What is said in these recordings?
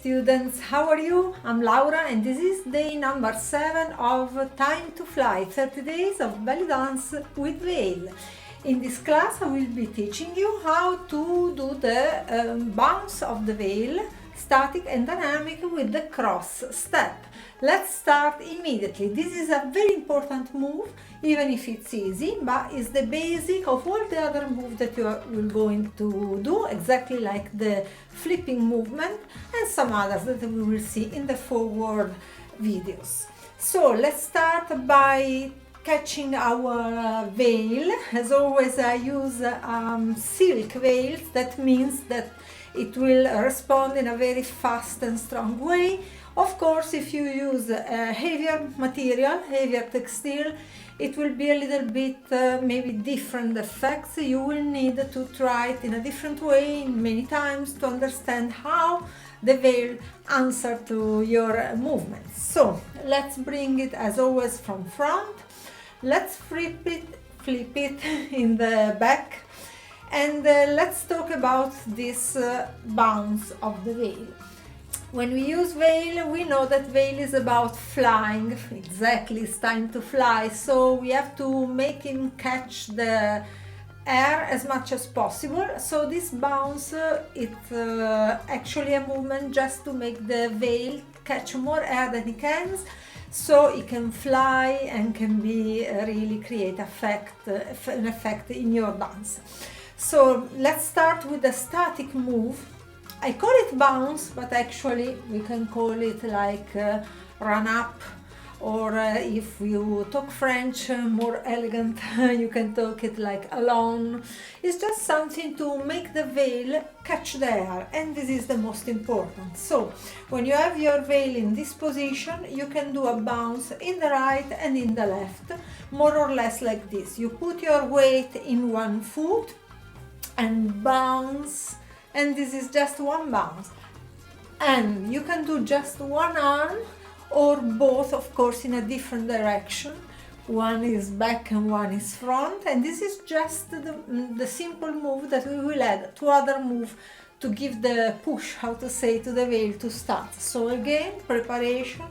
students, how are you? I'm Laura and this is day number 7 of Time to Fly, 30 days of belly dance with veil. In this class I will be teaching you how to do the bounce of the veil, static and dynamic with the cross step. Let's start immediately. This is a very important move, even if it's easy, but it's the basic of all the other moves that you will going to do, exactly like the flipping movement and some others that we will see in the forward videos. So let's start by catching our veil. As always, I use silk veils. That means that it will respond in a very fast and strong way. Of course, if you use heavier material, heavier textile, it will be a little bit maybe different effects. You will need to try it in a different way many times to understand how the veil answers to your movements. So let's bring it as always from front. Let's flip it in the back, and let's talk about this bounce of the veil. When we use veil, we know that veil is about flying. Exactly, it's time to fly. So we have to make him catch the air as much as possible. So this bounce, it's actually a movement just to make the veil catch more air than he can, so it can fly and can be really create an effect in your dance. So let's start with the static move. I call it bounce, but actually we can call it like run up, or if you talk French, more elegant, you can talk it like alone. It's just something to make the veil catch the air, and this is the most important. So when you have your veil in this position, you can do a bounce in the right and in the left, more or less like this. You put your weight in one foot and bounce, and this is just one bounce. And you can do just one arm or both, of course, in a different direction. One is back and one is front, and this is just the simple move that we will add to other move to give the push, how to say, to the veil to start. So again, preparation,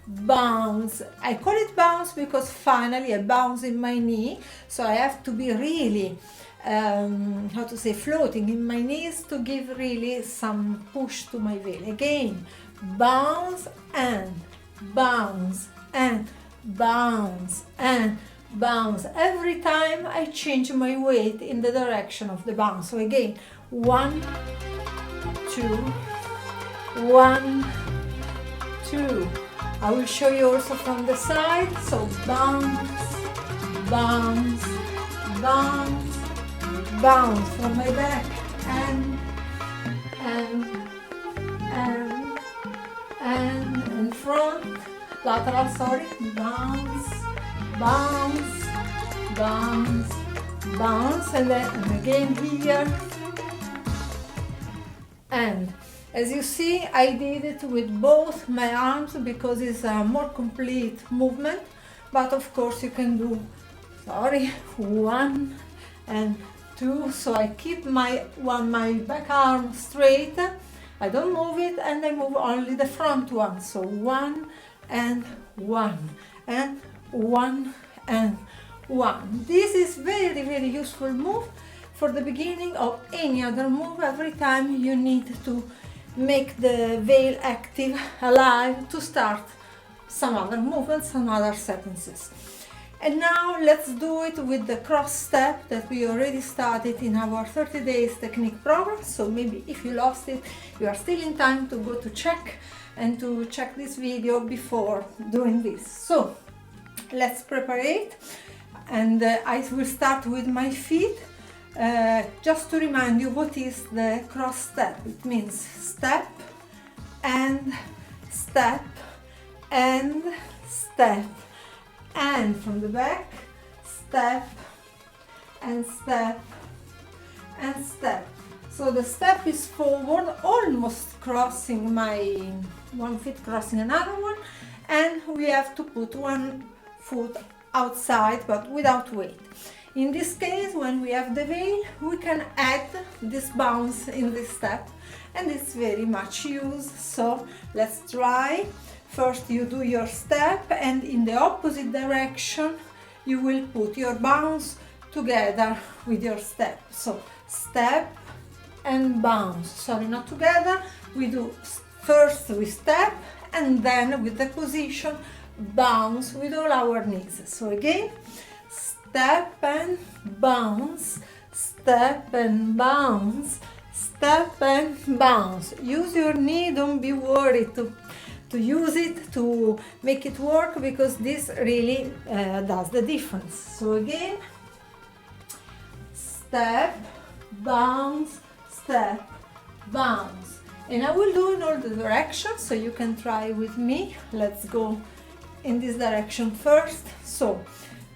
bounce. I call it bounce because finally I bounce in my knee, so I have to be really how to say, floating in my knees to give really some push to my veil. Again, bounce and bounce and bounce and bounce. Every time I change my weight in the direction of the bounce. So again, 1, 2, 1, 2. I will show you also from the side. So bounce, bounce, bounce, bounce from my back, and front, lateral, sorry, bounce, bounce, bounce, bounce, and again here. And as you see, I did it with both my arms because it's a more complete movement, but of course you can do, sorry, 1 and 2, so I keep my back arm straight, I don't move it, and I move only the front one. So 1 and 1 and 1 and 1. This is very, very useful move for the beginning of any other move. Every time you need to make the veil active, alive, to start some other movements, some other sentences. And now let's do it with the cross step that we already started in our 30 days technique program. So maybe if you lost it, you are still in time to go to check and to check this video before doing this. So let's prepare it, and I will start with my feet. Just to remind you what is the cross step. It means step and step and step, and from the back, step and step and step. So the step is forward, almost crossing my one foot, crossing another one, and we have to put one foot outside but without weight. In this case, when we have the veil, we can add this bounce in this step and it's very much used. So let's try. First you do your step, and in the opposite direction you will put your bounce together with your step. So step and bounce, sorry, not together. We do first we step, and then with the position bounce with all our knees. So again, step and bounce, step and bounce, step and bounce. Use your knee, don't be worried to use it, to make it work, because this really does the difference. So again, step, bounce, step, bounce. And I will do in all the directions, so you can try with me. Let's go in this direction first. So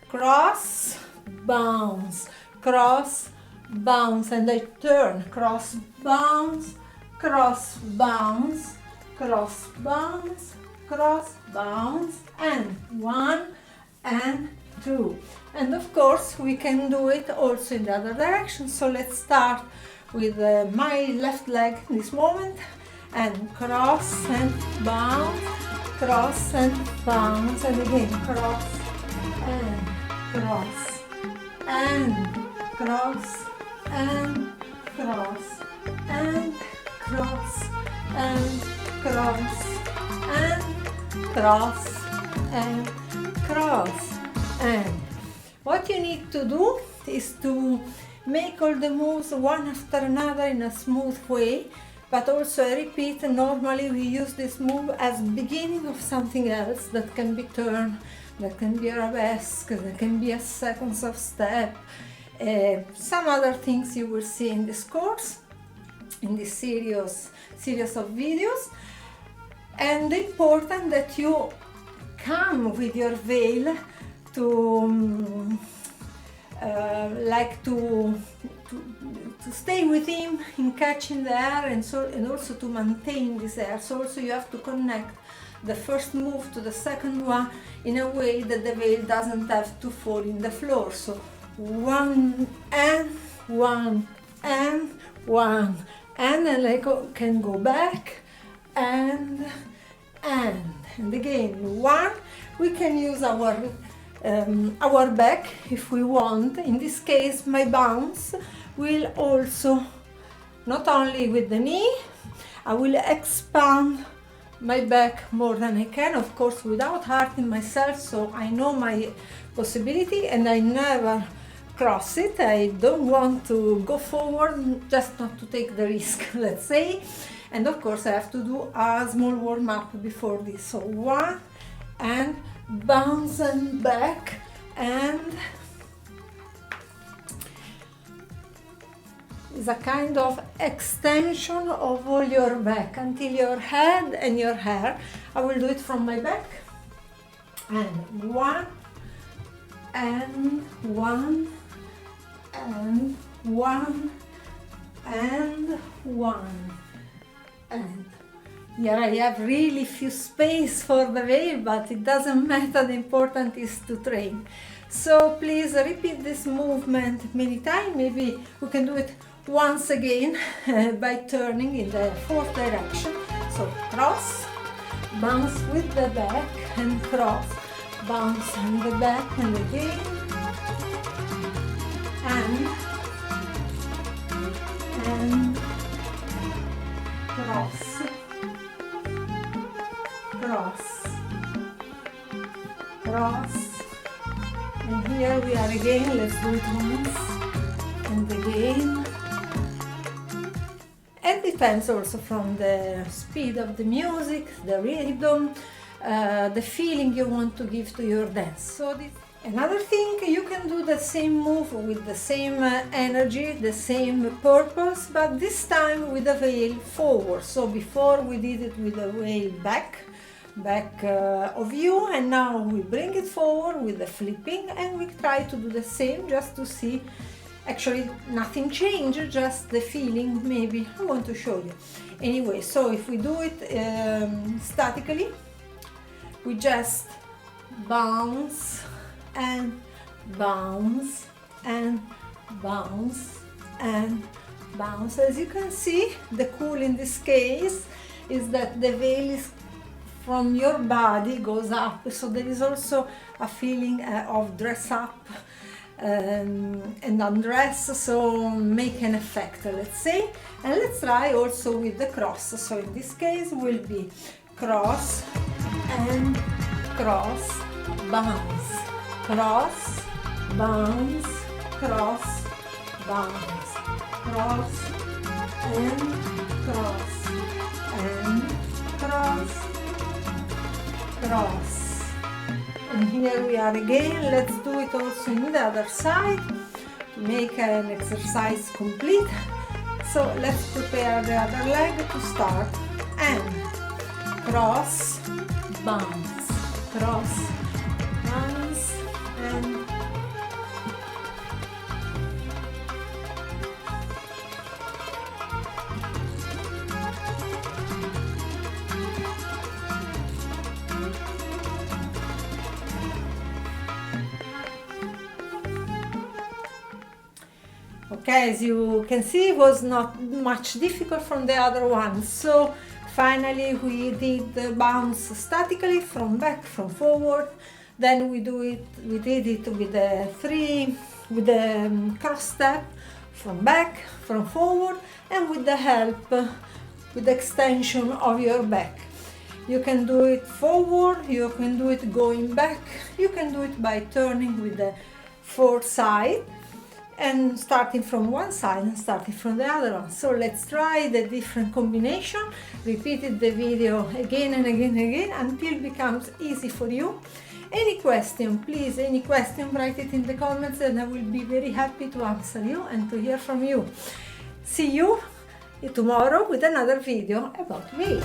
cross, bounce, cross, bounce, and I turn, cross, bounce, cross, bounce, cross, bounce, cross, bounce, and 1 and 2. And of course we can do it also in the other direction. So let's start with my left leg in this moment, and cross and bounce, cross and bounce, and again cross and cross and cross and cross and cross and cross and cross and cross. And what you need to do is to make all the moves one after another in a smooth way. But also, I repeat, normally we use this move as beginning of something else that can be turn, that can be arabesque, that can be a sequence of step, some other things you will see in this course, in this series of videos. And important that you come with your veil to to stay with him in catching the air, and also to maintain this air. So also you have to connect the first move to the second one in a way that the veil doesn't have to fall in the floor. So 1 and 1 and 1, and then I can go back and again 1. We can use our back if we want. In this case, my bounce will also, not only with the knee, I will expand my back more than I can, of course without hurting myself, so I know my possibility and I never cross it. I don't want to go forward, just not to take the risk, let's say. And of course I have to do a small warm-up before this. So 1 and bounce and back, and is a kind of extension of all your back until your head and your hair. I will do it from my back, and 1 and 1 and 1 and 1, and here I have really few space for the veil, but it doesn't matter, the important is to train. So please repeat this movement many times. Maybe we can do it once again by turning in the fourth direction. So cross, bounce with the back, and cross, bounce and the back, and again, and cross, cross, cross, and here we are again. Let's do it once and again. It depends also from the speed of the music, the rhythm, the feeling you want to give to your dance. So another thing, you can do the same move with the same energy, the same purpose, but this time with the veil forward. So before we did it with the veil back of you, and now we bring it forward with the flipping, and we try to do the same just to see. Actually nothing changed, just the feeling maybe. I want to show you. Anyway, so if we do it statically, we just bounce and bounce and bounce and bounce. As you can see, the cool in this case is that the veil is from your body goes up, so there is also a feeling of dress up and undress, so make an effect, let's say. And let's try also with the cross. So in this case will be cross and cross, bounce, cross, bounce, cross, bounce, cross and cross and cross, cross. And here we are again. Let's do it also in the other side to make an exercise complete. So let's prepare the other leg to start. And cross, bounce, cross, bounce, and okay, as you can see, it was not much difficult from the other one. So finally we did the bounce statically from back, from forward. Then we did it with the cross step from back, from forward, and with the help, with the extension of your back. You can do it forward, you can do it going back, you can do it by turning with the fourth side and starting from one side and starting from the other one. So let's try the different combination, repeat the video again and again and again until it becomes easy for you. Any question, please, any question, write it in the comments and I will be very happy to answer you and to hear from you. See you tomorrow with another video about veil.